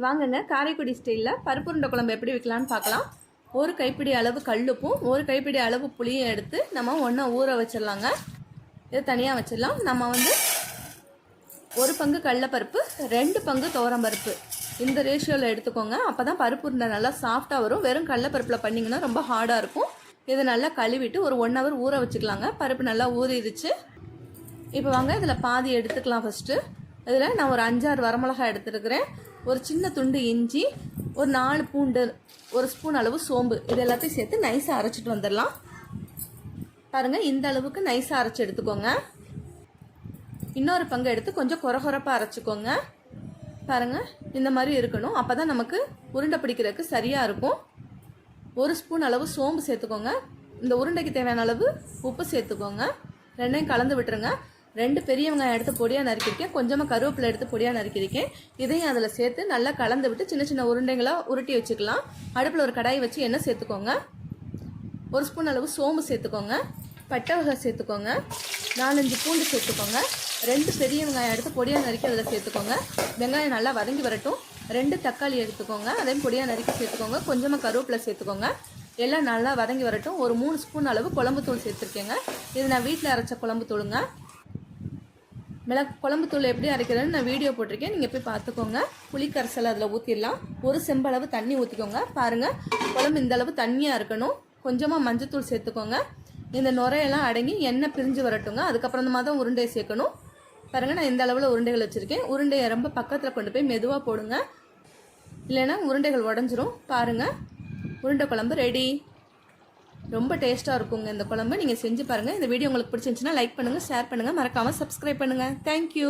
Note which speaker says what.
Speaker 1: வாங்குங்க காரைக்குடி ஸ்டைலில் பருப்பு உருண்டை குழம்பு எப்படி வைக்கலான்னு பார்க்கலாம். ஒரு கைப்பிடி அளவு கல்லுப்பும் ஒரு கைப்பிடி அளவு புளியும் எடுத்து நம்ம ஒன்றா ஊற வச்சிடலாங்க. இதை தனியாக வச்சிடலாம். நம்ம ஒரு பங்கு கடலைப்பருப்பு 2 பங்கு துவரம்பருப்பு இந்த ரேஷியோவில் எடுத்துக்கோங்க. அப்போ தான் பருப்பு உருண்டை நல்லா சாஃப்டாக வரும். வெறும் கடலைப்பருப்பில் பண்ணிங்கன்னா ரொம்ப ஹார்டாக இருக்கும். இதை நல்லா கழுவிட்டு ஒரு 1 hour ஊற வச்சுக்கலாங்க. பருப்பு நல்லா ஊறிடுச்சு. இப்போ வாங்க இதில் பாதி எடுத்துக்கலாம். ஃபஸ்ட்டு இதில் நான் ஒரு 5-6 வரமிளகாய் எடுத்துருக்கிறேன். ஒரு சின்ன துண்டு இஞ்சி, ஒரு 4 பூண்டு, ஒரு ஸ்பூன் அளவு சோம்பு, இது எல்லாத்தையும் சேர்த்து நைஸாக அரைச்சிட்டு வந்துடலாம். பாருங்கள், இந்த அளவுக்கு நைஸாக அரைச்சி எடுத்துக்கோங்க. இன்னொரு பங்கு எடுத்து கொஞ்சம் கொரகொரப்பாக அரைச்சிக்கோங்க. பாருங்கள், இந்த மாதிரி இருக்கணும். அப்போ தான் நமக்கு உருண்டை பிடிக்கிறதுக்கு சரியாக இருக்கும். ஒரு ஸ்பூன் அளவு சோம்பு சேர்த்துக்கோங்க. இந்த உருண்டைக்கு தேவையான அளவு உப்பு சேர்த்துக்கோங்க. ரெண்டையும் கலந்து விட்டுருங்க. 2 பெரிய வெங்காயம் எடுத்து பொடியாக நறுக்கியிருக்கேன். கொஞ்சமாக கருவேப்பிலை எடுத்து பொடியாக நறுக்கியிருக்கேன். இதையும் அதில் சேர்த்து நல்லா கலந்து விட்டு சின்ன சின்ன உருண்டைகளாக உருட்டி வச்சுக்கலாம். அடுப்பில் ஒரு கடாய் வச்சு எண்ணெய் சேர்த்துக்கோங்க. ஒரு ஸ்பூன் அளவு சோம்பு சேர்த்துக்கோங்க. பட்டை வகை சேர்த்துக்கோங்க. 4-5 பூண்டு சேர்த்துக்கோங்க. 2 பெரிய வெங்காயம் எடுத்து பொடியாக நறுக்கி அதில் சேர்த்துக்கோங்க. வெங்காயம் நல்லா வதங்கி வரட்டும். 2 தக்காளி எடுத்துக்கோங்க. அதையும் பொடியாக நறுக்கி சேர்த்துக்கோங்க. கொஞ்சமாக கருவேப்பிலை சேர்த்துக்கோங்க. எல்லாம் நல்லா வதங்கி வரட்டும். ஒரு 3 ஸ்பூன் அளவு குழம்புத்தூள் சேர்த்துருக்கேங்க. இது நான் வீட்டில் அரைச்ச குழம்புத்தூளுங்க. குழம்புத்தூள் எப்படி அரைக்கிறதுன்னு நான் வீடியோ போட்டிருக்கேன், நீங்கள் போய் பார்த்துக்கோங்க. புளிக்கரைசல் அதில் ஊற்றிடலாம். ஒரு செம்பளவு தண்ணி ஊற்றிக்கோங்க. பாருங்கள், குழம்பு இந்த அளவு தண்ணியாக இருக்கணும். கொஞ்சமாக மஞ்சத்தூள் சேர்த்துக்கோங்க. இந்த நுரையெல்லாம் அடங்கி எண்ணெய் பிரிஞ்சு வரட்டுங்க. அதுக்கப்புறமா தான் உருண்டையை சேர்க்கணும். பாருங்கள், நான் இந்த அளவில் உருண்டைகள் வச்சுருக்கேன். உருண்டையை ரொம்ப பக்கத்தில் கொண்டு போய் மெதுவாக போடுங்க, இல்லைன்னா உருண்டைகள் உடஞ்சிரும். பாருங்கள், உருண்டை குழம்பு ரெடி. ரொம்ப டேஸ்ட்டாக இருக்குங்க இந்த குழம்பு. நீங்கள் செஞ்சு பாருங்கள். இந்த வீடியோ உங்களுக்கு பிடிச்சிருந்துச்சுன்னா லைக் பண்ணுங்கள், ஷேர் பண்ணுங்கள், மறக்காமல் சப்ஸ்கிரைப் பண்ணுங்கள். தேங்க்யூ.